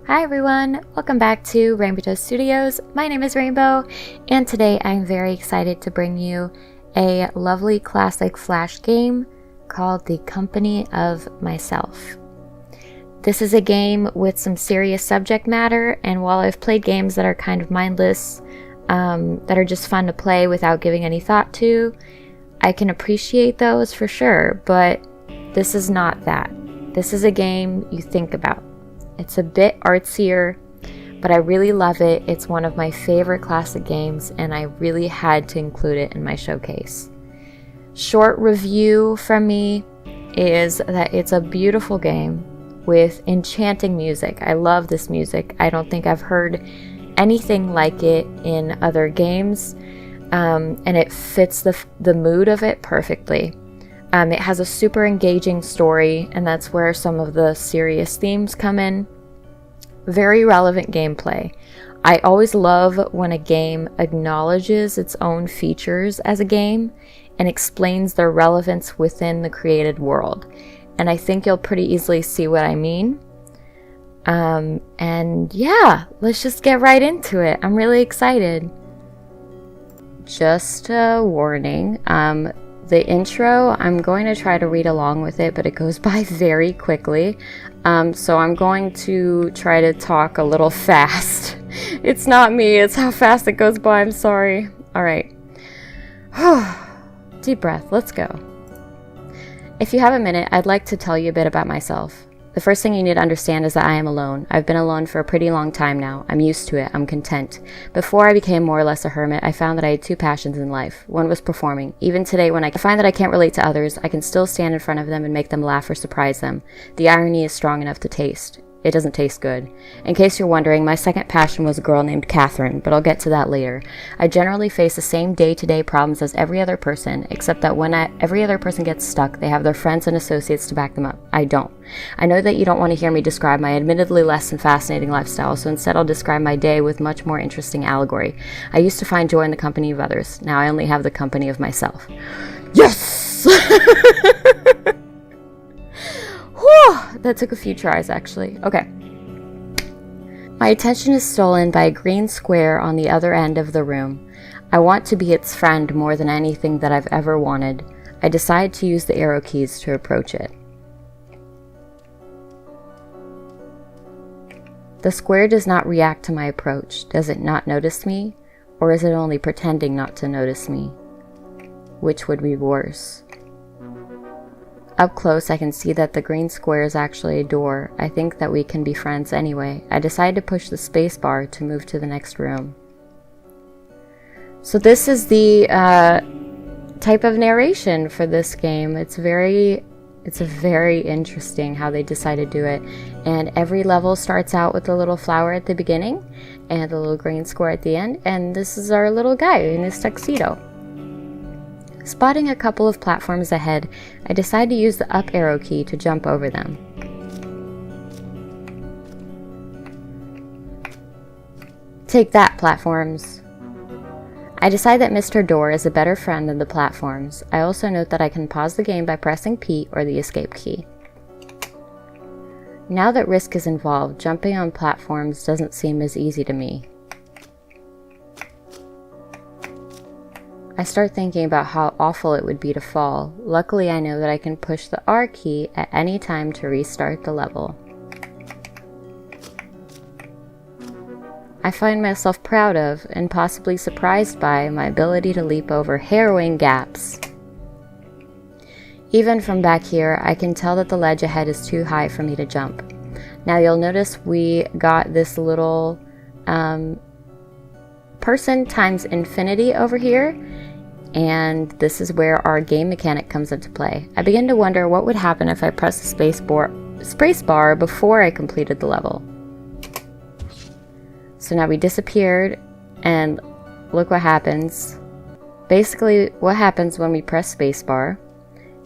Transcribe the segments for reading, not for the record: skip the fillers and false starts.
Hi everyone, welcome back to Rainbow Toast Studios. My name is Rainbow, and today I'm very excited to bring you a lovely classic Flash game called The Company of Myself. This is a game with some serious subject matter, and while I've played games that are kind of mindless, that are just fun to play without giving any thought to, I can appreciate those for sure, but this is not that. This is a game you think about. It's a bit artsier, but I really love it. It's one of my favorite classic games, and I really had to include it in my showcase. Short review from me is that it's a beautiful game with enchanting music. I love this music. I don't think I've heard anything like it in other games, and it fits the mood of it perfectly. It has a super engaging story, and that's where some of the serious themes come in. Very relevant gameplay. I always love when a game acknowledges its own features as a game and explains their relevance within the created world. And I think you'll pretty easily see what I mean. And yeah, let's just get right into it. I'm really excited. Just a warning. The intro, I'm going to try to read along with it, but it goes by very quickly. So I'm going to try to talk a little fast. It's not me, it's how fast it goes by. I'm sorry. All right. Deep breath. Let's go. If you have a minute, I'd like to tell you a bit about myself. The first thing you need to understand is that I am alone. I've been alone for a pretty long time now. I'm used to it. I'm content. Before I became more or less a hermit, I found that I had two passions in life. One was performing. Even today, when I find that I can't relate to others, I can still stand in front of them and make them laugh or surprise them. The irony is strong enough to taste. It doesn't taste good. In case you're wondering, my second passion was a girl named Kathryn, but I'll get to that later. I generally face the same day-to-day problems as every other person, except that when every other person gets stuck, they have their friends and associates to back them up. I don't. I know that you don't want to hear me describe my admittedly less than fascinating lifestyle, so instead I'll describe my day with much more interesting allegory. I used to find joy in the company of others. Now I only have the company of myself. Yes! Whew, that took a few tries, actually. Okay. My attention is stolen by a green square on the other end of the room. I want to be its friend more than anything that I've ever wanted. I decide to use the arrow keys to approach it. The square does not react to my approach. Does it not notice me? Or is it only pretending not to notice me? Which would be worse? Up close, I can see that the green square is actually a door. I think that we can be friends anyway. I decide to push the space bar to move to the next room. So this is the type of narration for this game. It's very interesting how they decide to do it. And every level starts out with a little flower at the beginning and a little green square at the end. And this is our little guy in his tuxedo. Spotting a couple of platforms ahead, I decide to use the up arrow key to jump over them. Take that, platforms. I decide that Mr. Door is a better friend than the platforms. I also note that I can pause the game by pressing P or the escape key. Now that risk is involved, jumping on platforms doesn't seem as easy to me. I start thinking about how awful it would be to fall. Luckily, I know that I can push the R key at any time to restart the level. I find myself proud of, and possibly surprised by, my ability to leap over harrowing gaps. Even from back here, I can tell that the ledge ahead is too high for me to jump. Now you'll notice we got this little person times infinity over here, and this is where our game mechanic comes into play. I begin to wonder what would happen if I pressed the space bar before I completed the level. So now we disappeared, and look what happens. Basically, what happens when we press spacebar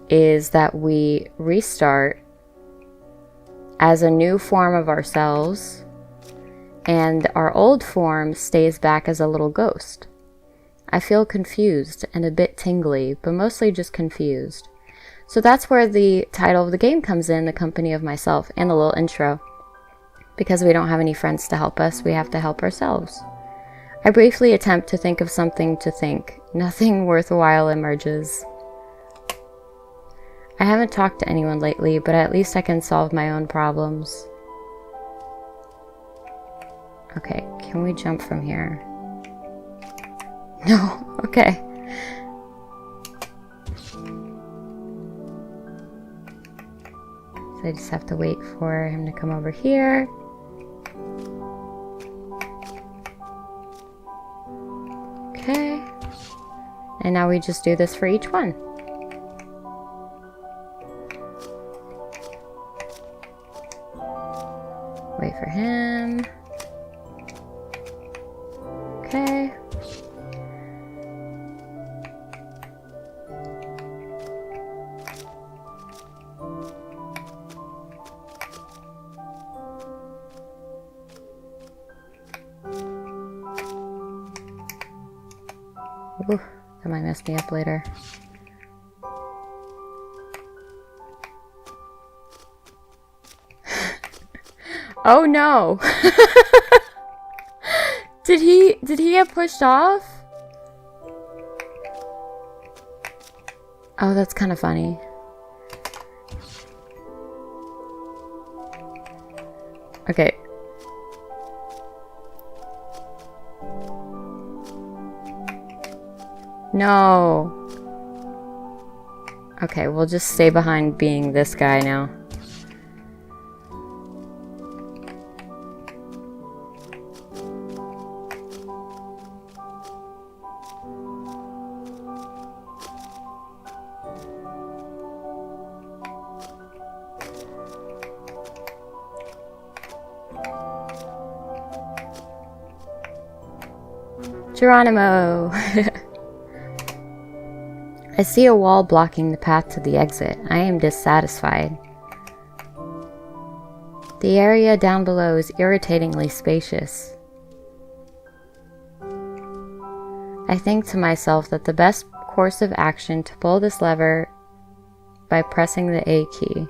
is that we restart as a new form of ourselves, and our old form stays back as a little ghost. I feel confused and a bit tingly, but mostly just confused. So that's where the title of the game comes in, The Company of Myself, and the little intro. Because we don't have any friends to help us, we have to help ourselves. I briefly attempt to think of something to think. Nothing worthwhile emerges. I haven't talked to anyone lately, but at least I can solve my own problems. Okay, can we jump from here? No, okay. So I just have to wait for him to come over here. Okay. And now we just do this for each one. Wait for him. Okay. Ooh, that might mess me up later. Oh no! Did he get pushed off? Oh, that's kind of funny. Okay. No. Okay, we'll just stay behind being this guy now. Geronimo! I see a wall blocking the path to the exit. I am dissatisfied. The area down below is irritatingly spacious. I think to myself that the best course of action to pull this lever by pressing the A key.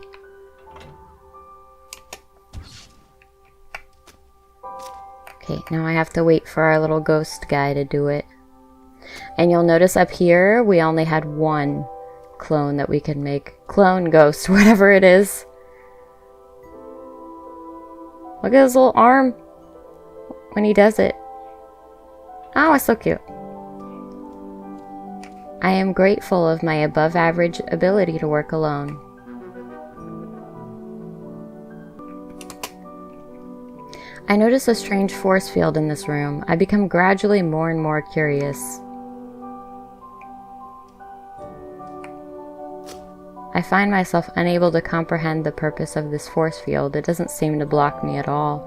Okay, now I have to wait for our little ghost guy to do it. And you'll notice up here, we only had one clone that we could make. Clone, ghost, whatever it is. Look at his little arm when he does it. Oh, it's so cute. I am grateful of my above average ability to work alone. I notice a strange force field in this room. I become gradually more and more curious. I find myself unable to comprehend the purpose of this force field. It doesn't seem to block me at all.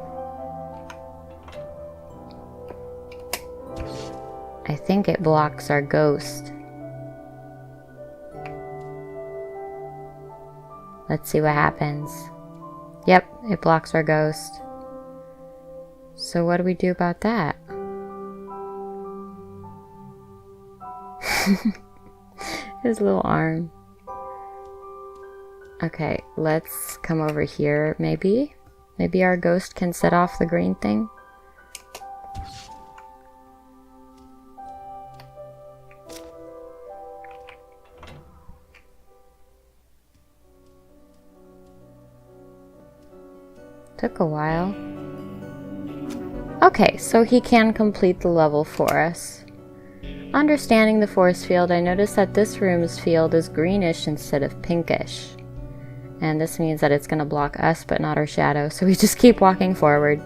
I think it blocks our ghost. Let's see what happens. Yep, it blocks our ghost. So what do we do about that? His little arm. Okay, let's come over here, maybe? Maybe our ghost can set off the green thing? Took a while. Okay, so he can complete the level for us. Understanding the force field, I notice that this room's field is greenish instead of pinkish. And this means that it's going to block us, but not our shadow, so we just keep walking forward.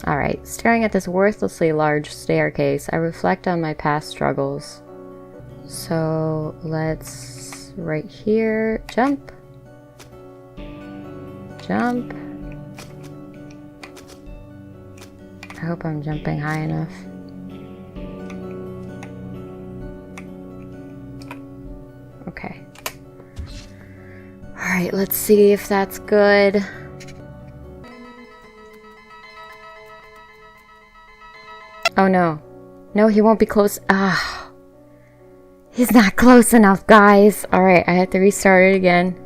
Alright, staring at this worthlessly large staircase, I reflect on my past struggles. So, let's, right here, jump. Jump. I hope I'm jumping high enough. Okay. Alright, let's see if that's good. Oh no. No, he won't be close. Ah. He's not close enough, guys. Alright, I have to restart it again.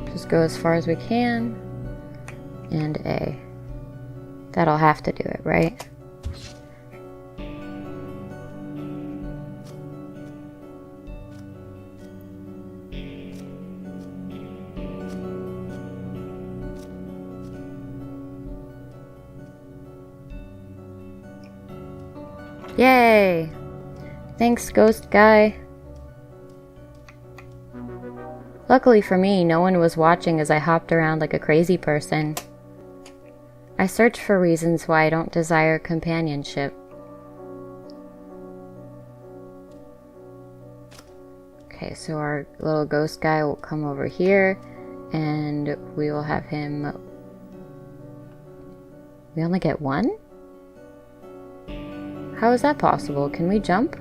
Just go as far as we can. And A. That'll have to do it, right? Yay! Thanks, ghost guy. Luckily for me, no one was watching as I hopped around like a crazy person. I search for reasons why I don't desire companionship. Okay, so our little ghost guy will come over here, and we will have him... We only get one? How is that possible? Can we jump?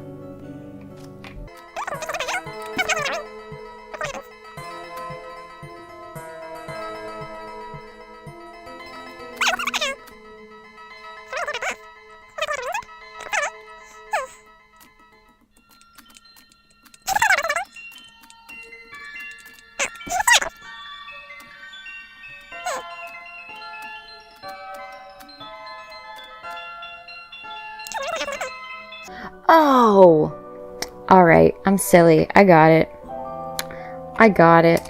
Oh! Alright, I'm silly. I got it. I got it.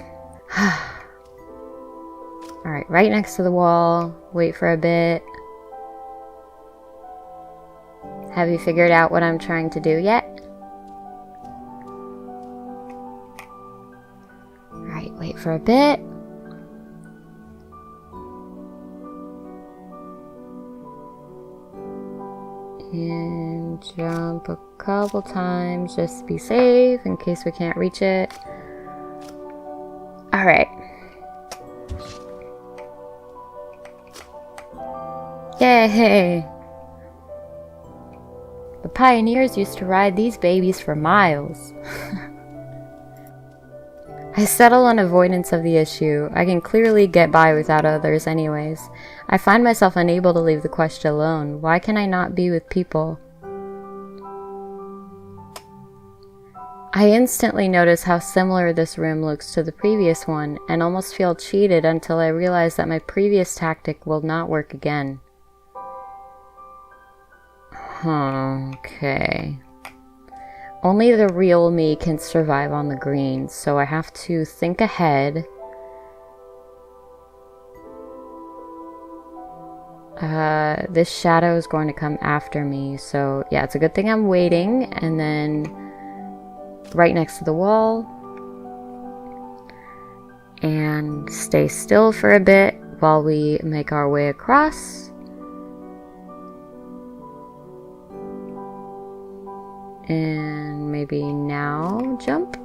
Alright, right next to the wall. Wait for a bit. Have you figured out what I'm trying to do yet? Alright, wait for a bit. And jump a couple times just to be safe in case we can't reach it. Alright. Yay! The pioneers used to ride these babies for miles. I settle on avoidance of the issue. I can clearly get by without others anyways. I find myself unable to leave the question alone. Why can I not be with people? I instantly notice how similar this room looks to the previous one, and almost feel cheated until I realize that my previous tactic will not work again. Okay. Only the real me can survive on the green, so I have to think ahead. This shadow is going to come after me, so yeah, it's a good thing I'm waiting. And then right next to the wall. And stay still for a bit while we make our way across. And maybe now jump.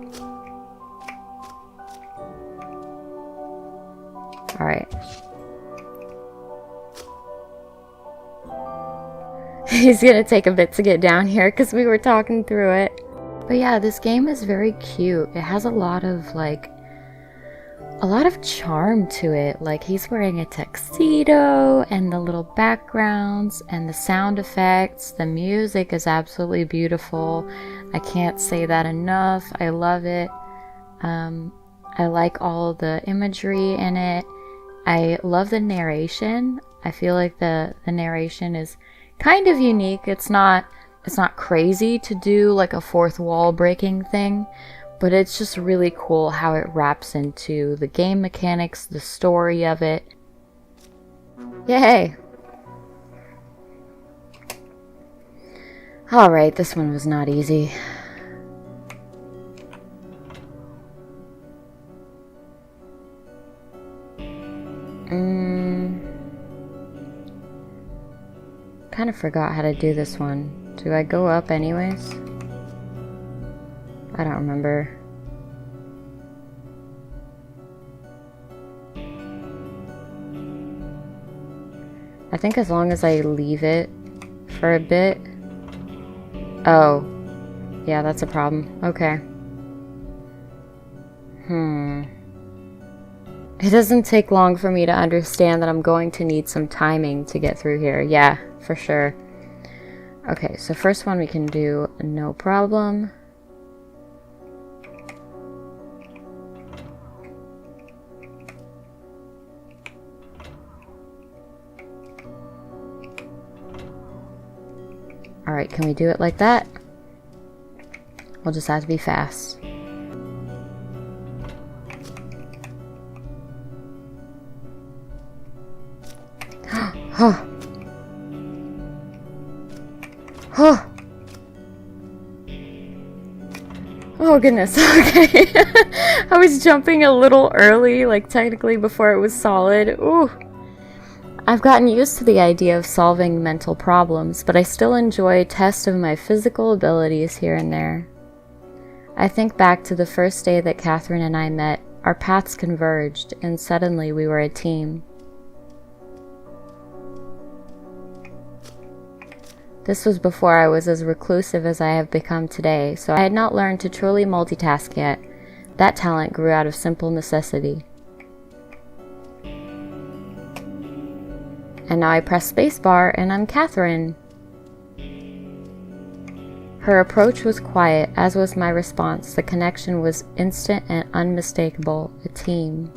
Alright. He's gonna take a bit to get down here because we were talking through it. But yeah, this game is very cute. It has a lot of charm to it. Like, he's wearing a tuxedo, and the little backgrounds and the sound effects. The music is absolutely beautiful. I can't say that enough. I love it. I like all the imagery in it. I love the narration. I feel like the narration is kind of unique. It's not crazy to do like a fourth wall breaking thing, but it's just really cool how it wraps into the game mechanics, the story of it. Yay! Alright, this one was not easy. Kind of forgot how to do this one. Do I go up anyways? I don't remember. I think as long as I leave it for a bit. Oh. Yeah, that's a problem. Okay. It doesn't take long for me to understand that I'm going to need some timing to get through here. Yeah, for sure. Okay, so first one we can do no problem. Alright, can we do it like that? We'll just have to be fast. Oh. Oh. Oh goodness, okay. I was jumping a little early, like technically before it was solid. Ooh. I've gotten used to the idea of solving mental problems, but I still enjoy tests of my physical abilities here and there. I think back to the first day that Kathryn and I met. Our paths converged, and suddenly we were a team. This was before I was as reclusive as I have become today, so I had not learned to truly multitask yet. That talent grew out of simple necessity. And now I press spacebar and I'm Kathryn. Her approach was quiet, as was my response. The connection was instant and unmistakable. A team.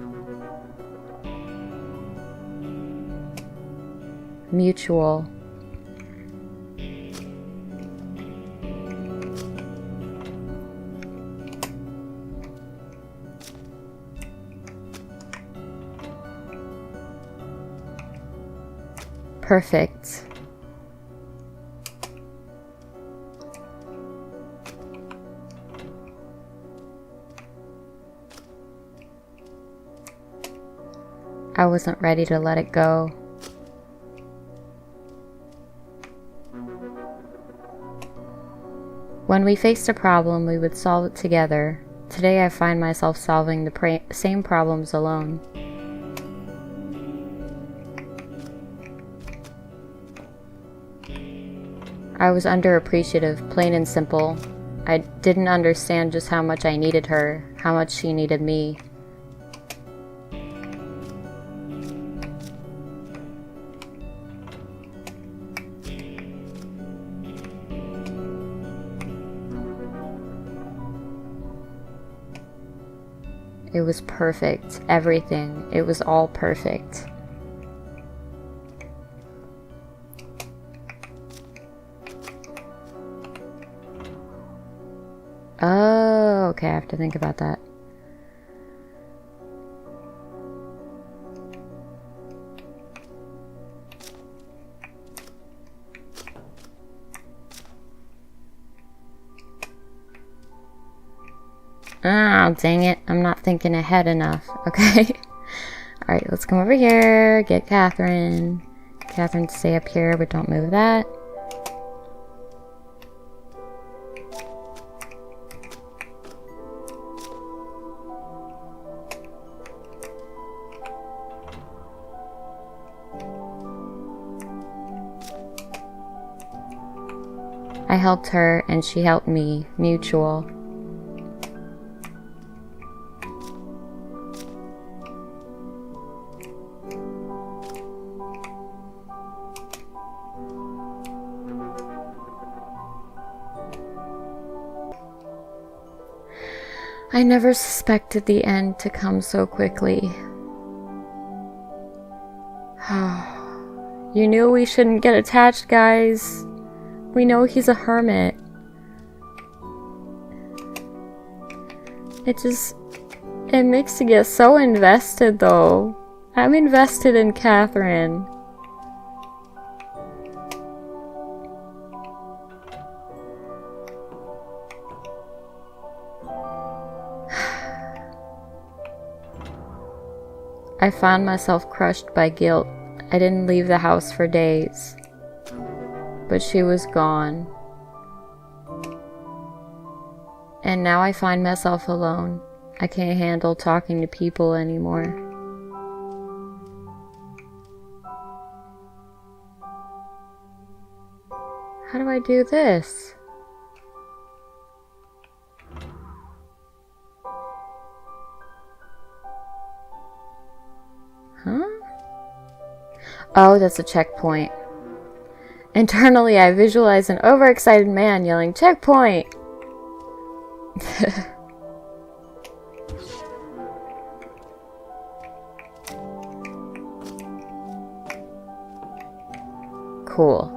Mutual. Perfect. I wasn't ready to let it go. When we faced a problem, we would solve it together. Today I find myself solving the same problems alone. I was underappreciative, plain and simple. I didn't understand just how much I needed her, how much she needed me. It was perfect, everything. It was all perfect. Oh, okay, I have to think about that. Oh, dang it. I'm not thinking ahead enough. Okay. Alright, let's come over here. Get Kathryn. Kathryn, stay up here, but don't move that. I helped her, and she helped me. Mutual. I never suspected the end to come so quickly. You knew we shouldn't get attached, guys. We know he's a hermit. It makes you get so invested, though. I'm invested in Kathryn. I found myself crushed by guilt. I didn't leave the house for days. But she was gone. And now I find myself alone. I can't handle talking to people anymore. How do I do this? Oh, that's a checkpoint. Internally, I visualize an overexcited man yelling, "Checkpoint!" Cool.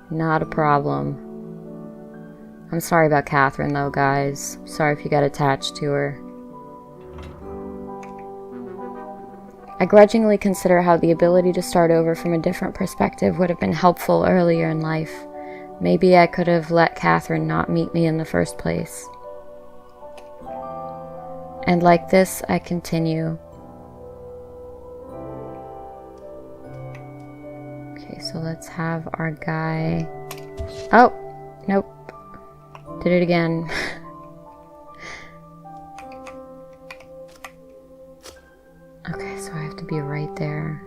Not a problem. I'm sorry about Kathryn, though, guys. Sorry if you got attached to her. I grudgingly consider how the ability to start over from a different perspective would have been helpful earlier in life. Maybe I could have let Kathryn not meet me in the first place. And like this, I continue. Okay, so let's have our guy... Oh! Nope. Did it again. Okay, so I have to be right there.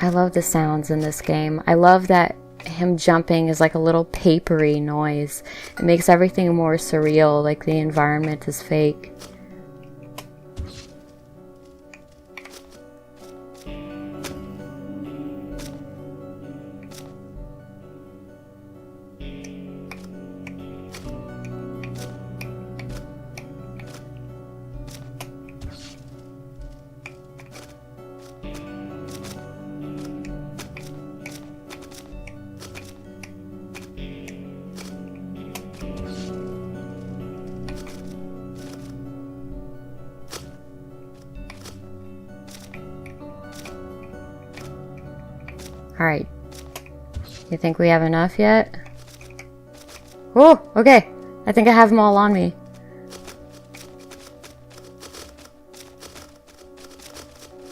I love the sounds in this game. I love that him jumping is like a little papery noise. It makes everything more surreal, like the environment is fake. Alright. You think we have enough yet? Oh, okay. I think I have them all on me.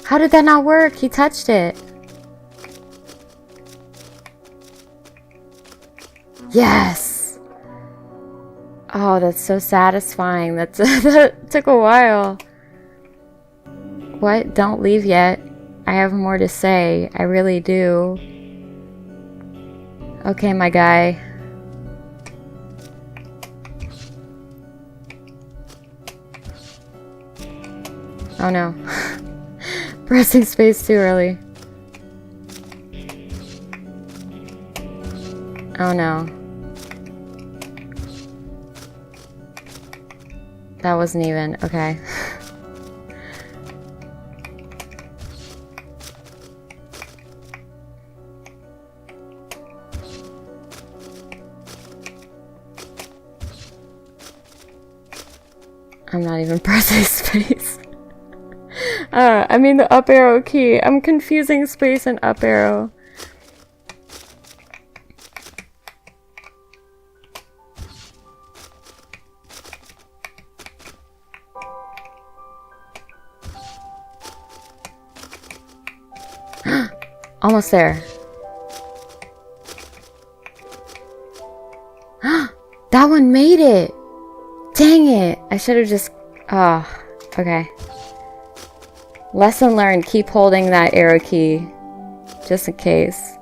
How did that not work? He touched it. Yes! Oh, that's so satisfying. That took a while. What? Don't leave yet. I have more to say. I really do. Okay, my guy. Oh no. Pressing space too early. Oh no. That wasn't even... Okay. I'm not even pressing space. I mean the up arrow key. I'm confusing space and up arrow. Almost there. That one made it! Dang it! I should have just... Oh, okay. Lesson learned, keep holding that arrow key. Just in case.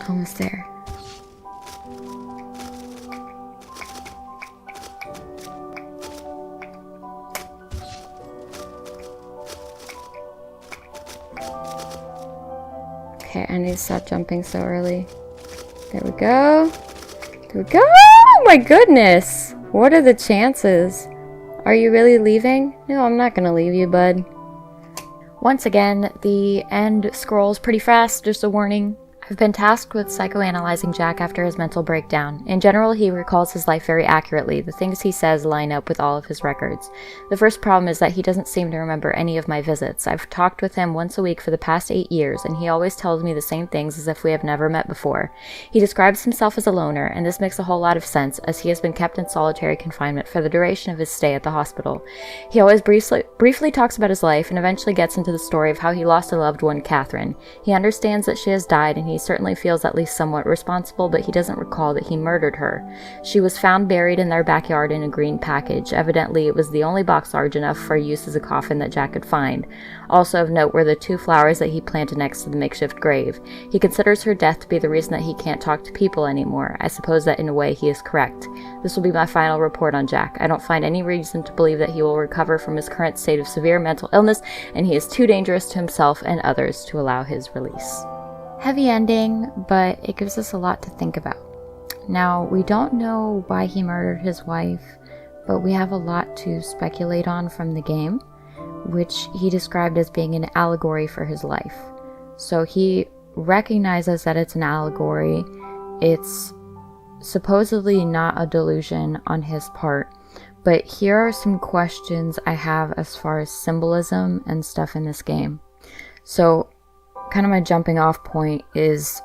Almost there. Okay, I need to stop jumping so early. There we go. There we go! Oh my goodness! What are the chances? Are you really leaving? No, I'm not gonna leave you, bud. Once again, the end scrolls pretty fast. Just a warning. I've been tasked with psychoanalyzing Jack after his mental breakdown. In general, he recalls his life very accurately. The things he says line up with all of his records. The first problem is that he doesn't seem to remember any of my visits. I've talked with him once a week for the past 8 years, and he always tells me the same things as if we have never met before. He describes himself as a loner, and this makes a whole lot of sense, as he has been kept in solitary confinement for the duration of his stay at the hospital. He always briefly talks about his life, and eventually gets into the story of how he lost a loved one, Kathryn. He understands that she has died, and he certainly feels at least somewhat responsible, but he doesn't recall that he murdered her. She was found buried in their backyard in a green package. Evidently, it was the only box large enough for use as a coffin that Jack could find. Also of note were the 2 flowers that he planted next to the makeshift grave. He considers her death to be the reason that he can't talk to people anymore. I suppose that in a way he is correct. This will be my final report on Jack. I don't find any reason to believe that he will recover from his current state of severe mental illness, and he is too dangerous to himself and others to allow his release. Heavy ending, but it gives us a lot to think about. Now, we don't know why he murdered his wife, but we have a lot to speculate on from the game, which he described as being an allegory for his life. So he recognizes that it's an allegory. It's supposedly not a delusion on his part, but here are some questions I have as far as symbolism and stuff in this game. So kind of my jumping off point is,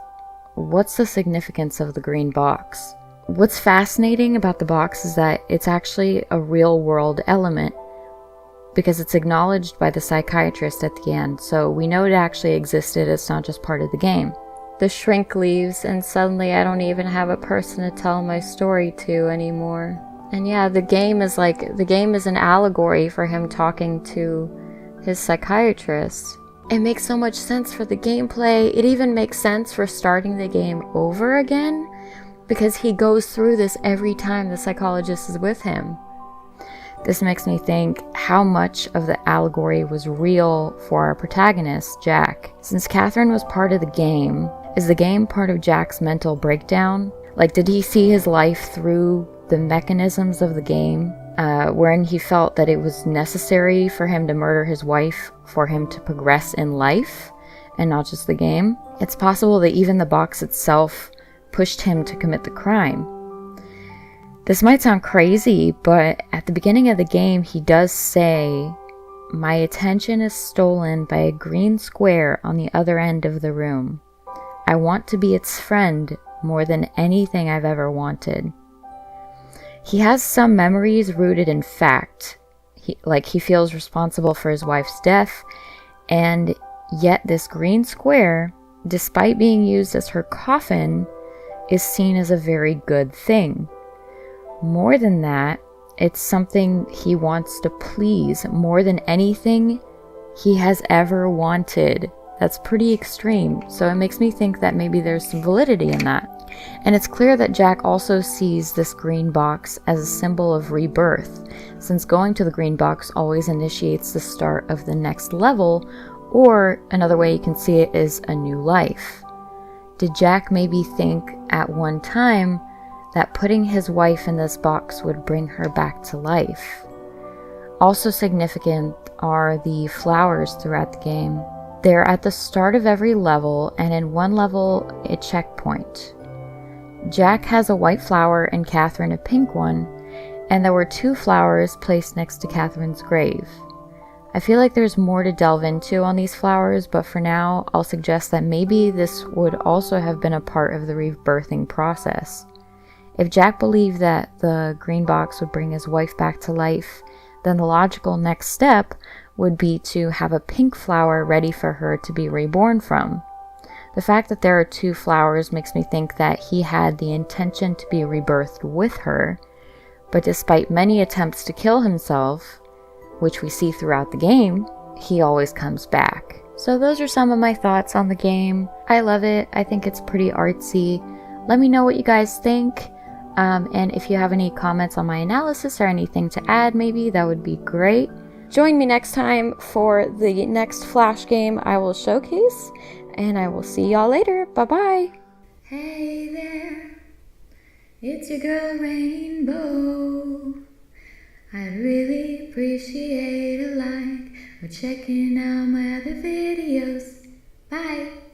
what's the significance of the green box? What's fascinating about the box is that it's actually a real world element, because it's acknowledged by the psychiatrist at the end, so we know it actually existed. It's not just part of the game. The shrink leaves, and suddenly I don't even have a person to tell my story to anymore. And yeah, the game is an allegory for him talking to his psychiatrist. It makes so much sense for the gameplay. It even makes sense for starting the game over again, because he goes through this every time the psychologist is with him. This makes me think how much of the allegory was real for our protagonist, Jack. Since Kathryn was part of the game, is the game part of Jack's mental breakdown? Like, did he see his life through the mechanisms of the game, wherein he felt that it was necessary for him to murder his wife for him to progress in life, and not just the game? It's possible that even the box itself pushed him to commit the crime. This might sound crazy, but at the beginning of the game, he does say, "My attention is stolen by a green square on the other end of the room. I want to be its friend more than anything I've ever wanted." He has some memories rooted in fact. He feels responsible for his wife's death, and yet this green square, despite being used as her coffin, is seen as a very good thing. More than that, it's something he wants to please more than anything he has ever wanted. That's pretty extreme, so it makes me think that maybe there's some validity in that. And it's clear that Jack also sees this green box as a symbol of rebirth, since going to the green box always initiates the start of the next level, or another way you can see it is a new life. Did Jack maybe think at one time that putting his wife in this box would bring her back to life? Also significant are the flowers throughout the game. They're at the start of every level, and in one level, a checkpoint. Jack has a white flower and Kathryn a pink one, and there were 2 flowers placed next to Kathryn's grave. I feel like there's more to delve into on these flowers, but for now, I'll suggest that maybe this would also have been a part of the rebirthing process. If Jack believed that the green box would bring his wife back to life, then the logical next step would be to have a pink flower ready for her to be reborn from. The fact that there are 2 flowers makes me think that he had the intention to be rebirthed with her, but despite many attempts to kill himself, which we see throughout the game, he always comes back. So those are some of my thoughts on the game. I love it. I think it's pretty artsy. Let me know what you guys think. And if you have any comments on my analysis or anything to add, maybe that would be great. Join me next time for the next Flash game I will showcase, and I will see y'all later. Bye-bye. Hey there, it's your girl Rainbow. I'd really appreciate a like or checking out my other videos. Bye.